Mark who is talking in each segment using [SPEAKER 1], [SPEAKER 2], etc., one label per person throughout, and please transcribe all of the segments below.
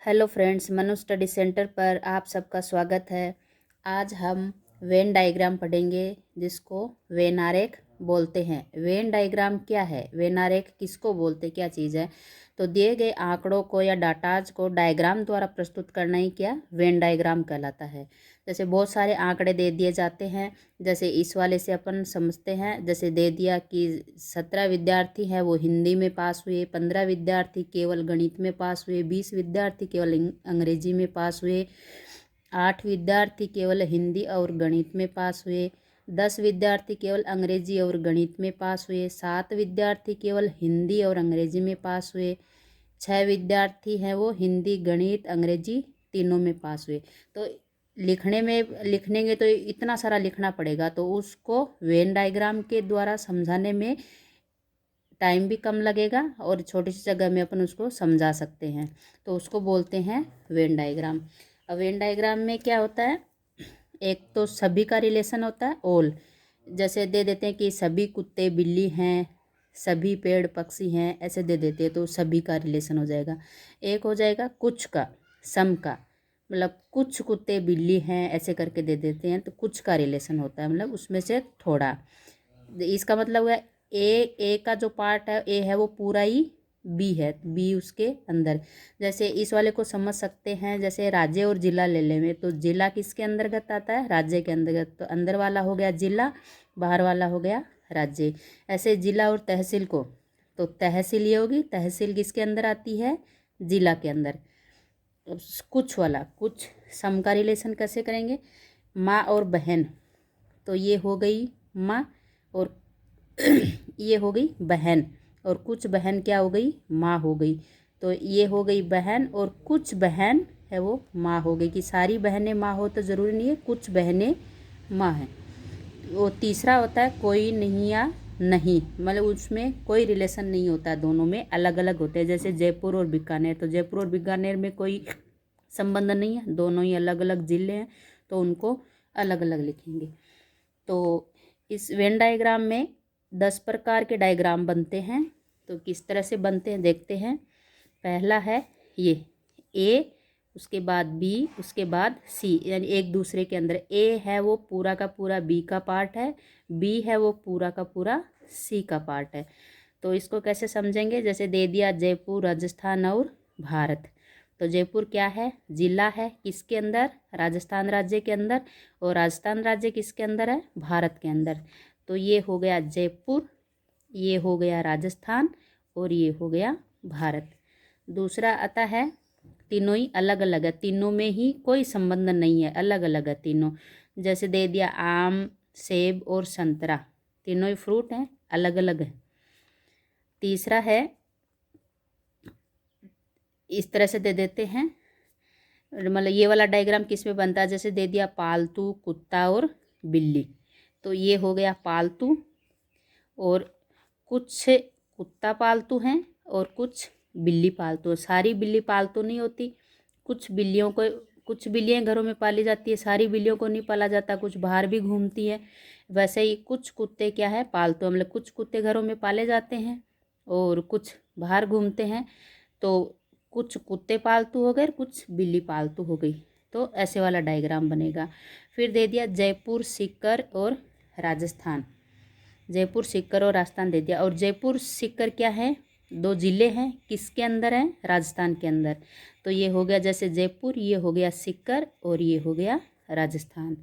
[SPEAKER 1] Hello friends, Manu study centre पर आप सबका स्वागत है। आज हम वेन डायग्राम पढ़ेंगे, जिसको वेन आरेख बोलते हैं। वेन डायग्राम क्या है, वेन आरेख किसको बोलते, क्या चीज़ है? तो दिए गए आंकड़ों को या डाटाज को डायग्राम द्वारा प्रस्तुत करना ही क्या वेन डायग्राम कहलाता है। जैसे बहुत सारे आंकड़े दे दिए जाते हैं, जैसे इस वाले से अपन समझते हैं। जैसे दे दिया कि 17 विद्यार्थी हैं वो हिंदी में पास हुए, 15 विद्यार्थी केवल गणित में पास हुए, 20 विद्यार्थी केवल अंग्रेजी में पास हुए, 8 विद्यार्थी केवल हिंदी और गणित में पास हुए, 10 विद्यार्थी केवल अंग्रेजी और गणित में पास हुए, 7 विद्यार्थी केवल हिंदी और अंग्रेजी में पास हुए, 6 विद्यार्थी हैं वो हिंदी गणित अंग्रेजी तीनों में पास हुए। तो लिखनेंगे तो इतना सारा लिखना पड़ेगा, तो उसको वेन डायग्राम के द्वारा समझाने में टाइम भी कम लगेगा और छोटी सी जगह में अपन उसको समझा सकते हैं। तो उसको बोलते हैं वेन डायग्राम। अब वेन डायग्राम में क्या होता है, एक तो सभी का रिलेशन होता है, ऑल। जैसे दे देते हैं कि सभी कुत्ते बिल्ली हैं, सभी पेड़ पक्षी हैं, ऐसे दे देते हैं तो सभी का रिलेशन हो जाएगा। एक हो जाएगा कुछ का, सम का, मतलब कुछ कुत्ते बिल्ली हैं ऐसे करके दे देते हैं तो कुछ का रिलेशन होता है, मतलब उसमें से थोड़ा। इसका मतलब है ए का जो पार्ट है, ए है वो पूरा ही बी है, बी उसके अंदर। जैसे इस वाले को समझ सकते हैं, जैसे राज्य और जिला ले लेंगे तो जिला किसके अंतर्गत आता है, राज्य के अंतर्गत। तो अंदर वाला हो गया जिला, बाहर वाला हो गया राज्य। ऐसे जिला और तहसील को, तो तहसील ये होगी, तहसील किसके अंदर आती है, जिला के अंदर। कुछ वाला, कुछ सम का रिलेशन कैसे करेंगे, माँ और बहन, तो ये हो गई माँ और ये हो गई बहन, और कुछ बहन क्या हो गई, माँ हो गई। तो ये हो गई बहन और कुछ बहन है वो माँ हो गई। कि सारी बहनें माँ हो तो ज़रूरी नहीं है, कुछ बहनें माँ हैं। वो तीसरा होता है कोई नहीं या नहीं, मतलब उसमें कोई रिलेशन नहीं होता, दोनों में अलग अलग होते हैं। जैसे जयपुर और बीकानेर, तो जयपुर और बीकानेर में कोई संबंध नहीं है, दोनों ही अलग अलग ज़िले हैं, तो उनको अलग अलग लिखेंगे। तो इस वेन डायग्राम में 10 प्रकार के डायग्राम बनते हैं। तो किस तरह से बनते हैं देखते हैं। पहला है ये ए, उसके बाद बी, उसके बाद सी, यानी एक दूसरे के अंदर। ए है वो पूरा का पूरा बी का पार्ट है, बी है वो पूरा का पूरा सी का पार्ट है। तो इसको कैसे समझेंगे, जैसे दे दिया जयपुर राजस्थान और भारत। तो जयपुर क्या है, जिला है, किसके अंदर, राजस्थान राज्य के अंदर, और राजस्थान राज्य किसके अंदर है, भारत के अंदर। तो ये हो गया जयपुर, ये हो गया राजस्थान, और ये हो गया भारत। दूसरा आता है, तीनों ही अलग अलग है, तीनों में ही कोई संबंध नहीं है, अलग अलग है तीनों। जैसे दे दिया आम, सेब और संतरा, तीनों ही फ्रूट हैं, अलग अलग है। तीसरा है, इस तरह से दे देते हैं, मतलब ये वाला डायग्राम किस में बनता है, जैसे दे दिया पालतू, कुत्ता और बिल्ली। तो ये हो गया पालतू, और कुछ कुत्ता पालतू हैं और कुछ बिल्ली पालतू है। सारी बिल्ली पालतू नहीं होती, कुछ बिल्लियों को, कुछ बिल्लियाँ घरों में पाली जाती है, सारी बिल्लियों को नहीं पाला जाता, कुछ बाहर भी घूमती है। वैसे ही कुछ कुत्ते क्या है, पालतू, मतलब कुछ कुत्ते घरों में पाले जाते हैं और कुछ बाहर घूमते हैं। तो कुछ कुत्ते पालतू हो गए, कुछ बिल्ली पालतू हो गई। तो ऐसे वाला डायग्राम बनेगा। फिर दे दिया जयपुर, सीकर और राजस्थान। जयपुर, सीकर और राजस्थान दे दिया। और जयपुर सीकर क्या है, दो ज़िले हैं, किसके अंदर हैं, राजस्थान के अंदर। तो ये हो गया जैसे जयपुर, ये हो गया सीकर, और ये हो गया राजस्थान।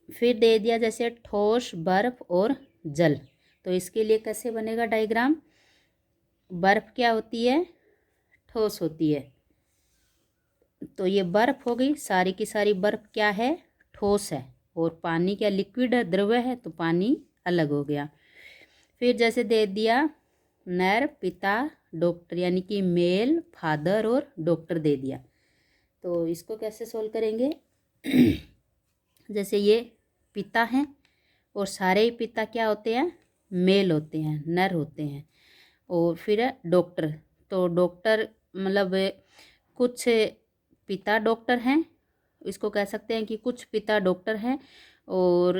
[SPEAKER 1] फिर दे दिया जैसे ठोस, बर्फ और जल। तो इसके लिए कैसे बनेगा डायग्राम, बर्फ क्या होती है, ठोस होती है, तो ये बर्फ हो गई, सारी की सारी बर्फ क्या है, ठोस है, और पानी क्या लिक्विड है, द्रव्य है, तो पानी अलग हो गया। फिर जैसे दे दिया नर, पिता, डॉक्टर, यानी कि मेल, फादर और डॉक्टर दे दिया। तो इसको कैसे सोल्व करेंगे जैसे ये पिता हैं, और सारे ही पिता क्या होते हैं, मेल होते हैं, नर होते हैं। और फिर है डॉक्टर, तो डॉक्टर मतलब कुछ पिता डॉक्टर हैं, इसको कह सकते हैं कि कुछ पिता डॉक्टर हैं और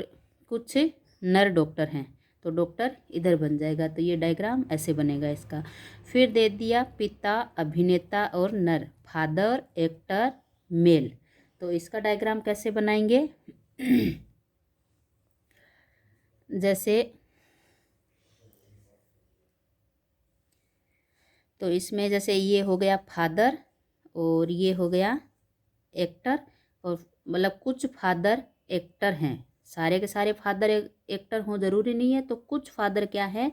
[SPEAKER 1] कुछ नर डॉक्टर हैं। तो डॉक्टर इधर बन जाएगा। तो ये डायग्राम ऐसे बनेगा इसका। फिर दे दिया पिता अभिनेता और नर, फादर एक्टर मेल। तो इसका डायग्राम कैसे बनाएंगे जैसे तो इसमें जैसे ये हो गया फादर और ये हो गया एक्टर, और मतलब कुछ फादर एक्टर हैं, सारे के सारे फादर एक्टर हों जरूरी नहीं है, तो कुछ फादर क्या है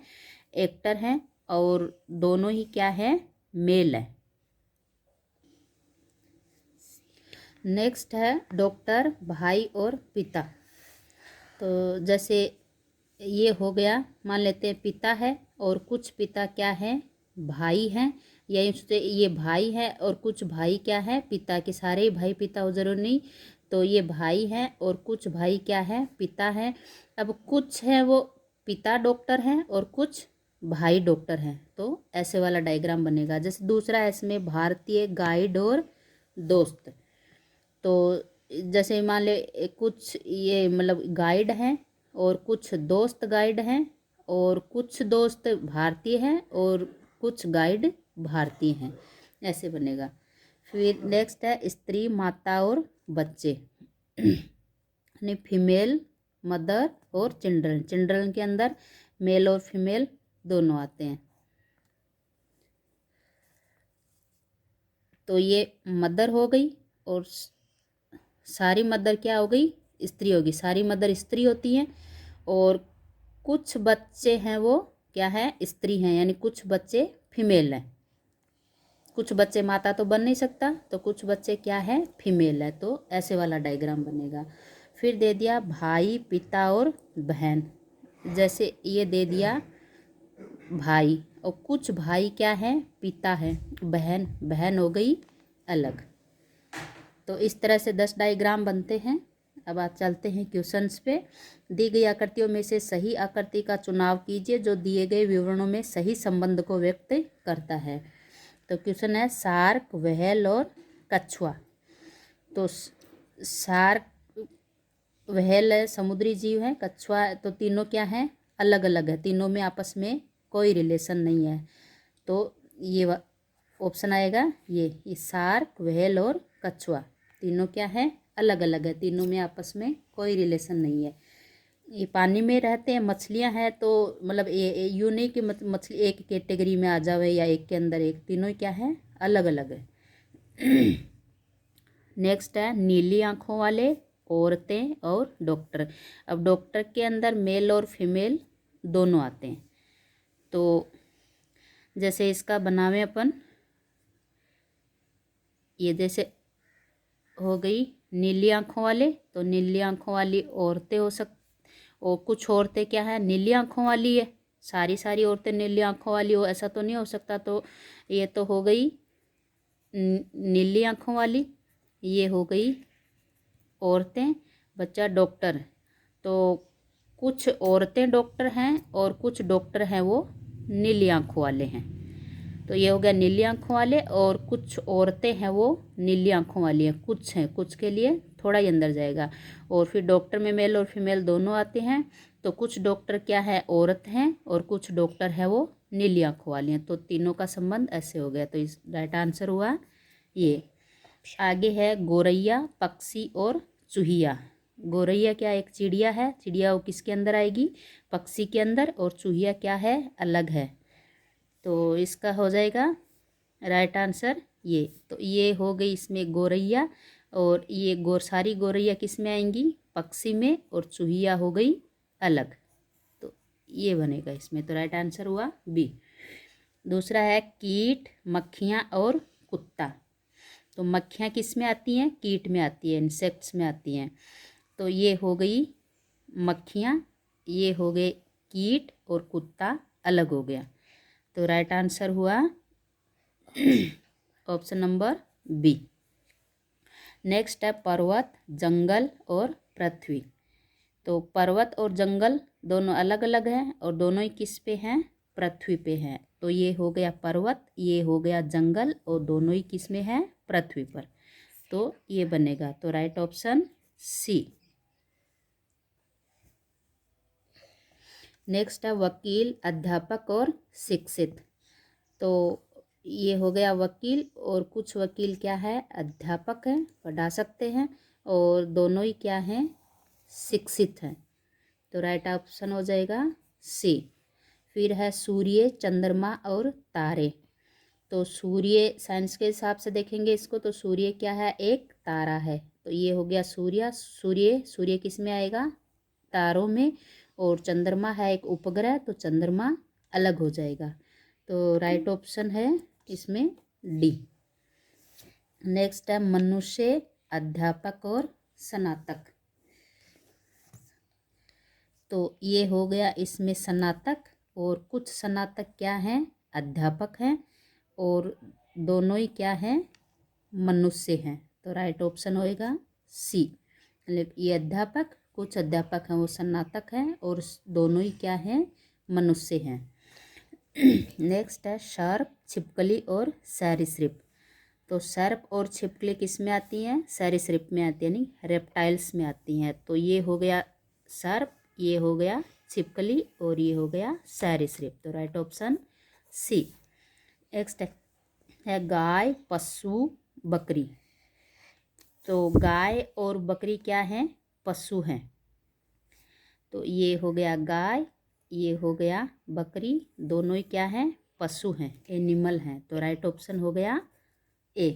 [SPEAKER 1] एक्टर हैं और दोनों ही क्या है मेल है। नेक्स्ट है डॉक्टर भाई और पिता। तो जैसे ये हो गया, मान लेते हैं पिता है और कुछ पिता क्या है भाई हैं, या ये भाई है और कुछ भाई क्या है पिता के, सारे ही भाई पिता हो जरूर नहीं, तो ये भाई हैं और कुछ भाई क्या है पिता है। अब कुछ है वो पिता डॉक्टर हैं और कुछ भाई डॉक्टर हैं, तो ऐसे वाला डायग्राम बनेगा। जैसे दूसरा है इसमें भारतीय गाइड और दोस्त। तो जैसे मान ले कुछ ये मतलब गाइड हैं और कुछ दोस्त गाइड हैं और कुछ दोस्त भारतीय हैं और कुछ गाइड भारतीय हैं, ऐसे बनेगा। फिर नेक्स्ट है स्त्री माता और बच्चे यानी फीमेल मदर और चिल्ड्रन। चिल्ड्रन के अंदर मेल और फीमेल दोनों आते हैं। तो ये मदर हो गई और सारी मदर क्या हो गई स्त्री होगी, सारी मदर स्त्री होती हैं, और कुछ बच्चे हैं वो क्या है स्त्री हैं, यानी कुछ बच्चे फीमेल हैं। कुछ बच्चे माता तो बन नहीं सकता, तो कुछ बच्चे क्या है फीमेल है, तो ऐसे वाला डायग्राम बनेगा। फिर दे दिया भाई पिता और बहन। जैसे ये दे दिया भाई और कुछ भाई क्या है पिता है, बहन बहन हो गई अलग। तो इस तरह से 10 डायग्राम बनते हैं। अब आप चलते हैं क्वेश्चंस पे। दी गई आकृतियों में से सही आकृति का चुनाव कीजिए जो दिए गए विवरणों में सही संबंध को व्यक्त करता है। तो क्वेश्चन है शार्क व्हेल और कछुआ। तो शार्क व्हेल है समुद्री जीव है, कछुआ तो तीनों क्या है अलग अलग है, तीनों में आपस में कोई रिलेशन नहीं है। तो ये ऑप्शन आएगा ये शार्क व्हेल और कछुआ तीनों क्या है अलग अलग है, तीनों में आपस में कोई रिलेशन नहीं है। ये पानी में रहते हैं, मछलियां हैं, तो मतलब ये यूं नहीं कि मछली एक कैटेगरी में आ जावे या एक के अंदर एक, तीनों क्या है अलग अलग है। नेक्स्ट है नीली आंखों वाले, औरतें और डॉक्टर। अब डॉक्टर के अंदर मेल और फीमेल दोनों आते हैं। तो जैसे इसका बनावे अपन, ये जैसे हो गई नीली आंखों वाले, तो नीली आंखों वाली औरतें हो और कुछ औरतें क्या है नीली आंखों वाली है, सारी औरतें नीली आंखों वाली हो ऐसा तो नहीं हो सकता। तो ये तो हो गई नीली आंखों वाली, ये हो गई औरतें, बच्चा डॉक्टर। तो कुछ औरतें डॉक्टर हैं और कुछ डॉक्टर हैं वो नीली आंखों वाले हैं। तो ये हो गया नीली आंखों वाले, और कुछ औरतें हैं वो नीली आंखों वाली हैं, कुछ हैं, कुछ के लिए थोड़ा ही अंदर जाएगा। और फिर डॉक्टर में मेल और फीमेल दोनों आते हैं। तो कुछ डॉक्टर क्या है औरत हैं और कुछ डॉक्टर है वो नीली आंखों वाली हैं, तो तीनों का संबंध ऐसे हो गया। तो इस राइट आंसर हुआ ये। आगे है गोरैया पक्षी और चूहिया। गोरैया क्या एक चिड़िया है, चिड़िया वो किसके अंदर आएगी पक्षी के अंदर, और चूहिया क्या है अलग है। तो इसका हो जाएगा राइट आंसर ये। तो ये हो गई इसमें गोरैया, और ये सारी गोरैया किस में आएंगी पक्षी में, और चूहिया हो गई अलग। तो ये बनेगा इसमें, तो राइट आंसर हुआ बी। दूसरा है कीट मक्खियाँ और कुत्ता। तो मक्खियाँ किस में आती हैं कीट में आती है, इंसेक्ट्स में आती हैं। तो ये हो गई मक्खियाँ, ये हो गए कीट, और कुत्ता अलग हो गया। तो राइट आंसर हुआ ऑप्शन नंबर बी। नेक्स्ट है पर्वत जंगल और पृथ्वी। तो पर्वत और जंगल दोनों अलग अलग हैं और दोनों ही किस पे हैं पृथ्वी पे हैं। तो ये हो गया पर्वत, ये हो गया जंगल, और दोनों ही किस में है पृथ्वी पर। तो ये बनेगा, तो राइट ऑप्शन सी। नेक्स्ट है वकील, अध्यापक और शिक्षित। तो ये हो गया वकील, और कुछ वकील क्या है, अध्यापक हैं, पढ़ा सकते हैं, और दोनों ही क्या हैं, शिक्षित हैं। तो राइट ऑप्शन हो जाएगा सी। फिर है सूर्य, चंद्रमा और तारे। तो सूर्य साइंस के हिसाब से देखेंगे इसको, तो सूर्य क्या है, एक तारा है। तो ये हो गया सूर्य। सूर्य किस में आएगा, तारों में। और चंद्रमा है एक उपग्रह, तो चंद्रमा अलग हो जाएगा। तो राइट ऑप्शन है इसमें डी। नेक्स्ट है मनुष्य, अध्यापक और स्नातक। तो ये हो गया इसमें स्नातक, और कुछ स्नातक क्या हैं, अध्यापक हैं, और दोनों ही क्या हैं, मनुष्य हैं। तो राइट ऑप्शन होएगा सी। ये अध्यापक, कुछ अध्यापक हैं वो स्नातक हैं, और दोनों ही क्या हैं, मनुष्य हैं। नेक्स्ट है सर्प, छिपकली और सरीसृप। तो सर्प और छिपकली किस में आती हैं, सरीसृप में आती है, यानी रेप्टाइल्स में आती हैं। तो ये हो गया सर्प, ये हो गया छिपकली, और ये हो गया सरीसृप। तो राइट ऑप्शन सी। नेक्स्ट है गाय, पशु, बकरी। तो गाय और बकरी क्या हैं, पशु हैं। तो ये हो गया गाय, ये हो गया बकरी, दोनों ही क्या हैं, पशु हैं, एनिमल हैं। तो राइट ऑप्शन हो गया ए।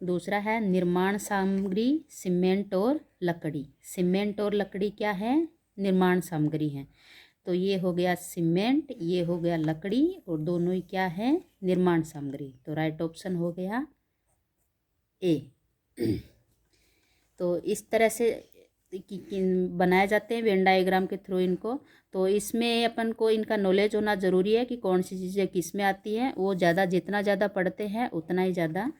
[SPEAKER 1] दूसरा है निर्माण सामग्री, सीमेंट और लकड़ी। सीमेंट और लकड़ी क्या है, निर्माण सामग्री है। तो ये हो गया सीमेंट, ये हो गया लकड़ी, और दोनों ही क्या है, निर्माण सामग्री। तो राइट ऑप्शन हो गया ए। तो इस तरह से बनाए जाते हैं वेन डायग्राम के थ्रू इनको। तो इसमें अपन को इनका नॉलेज होना ज़रूरी है कि कौन सी चीज़ें किस में आती हैं। वो ज़्यादा, जितना ज़्यादा पढ़ते हैं उतना ही ज़्यादा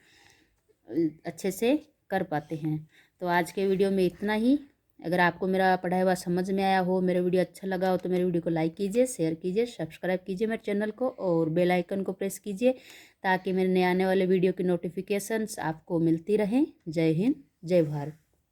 [SPEAKER 1] अच्छे से कर पाते हैं। तो आज के वीडियो में इतना ही। अगर आपको मेरा पढ़ाया हुआ समझ में आया हो, मेरा वीडियो अच्छा लगा हो, तो मेरे वीडियो को लाइक कीजिए, शेयर कीजिए, सब्सक्राइब कीजिए मेरे चैनल को, और बेल आइकन को प्रेस कीजिए, ताकि मेरे नए आने वाले वीडियो की नोटिफिकेशंस आपको मिलती रहें। जय हिंद, जय भारत।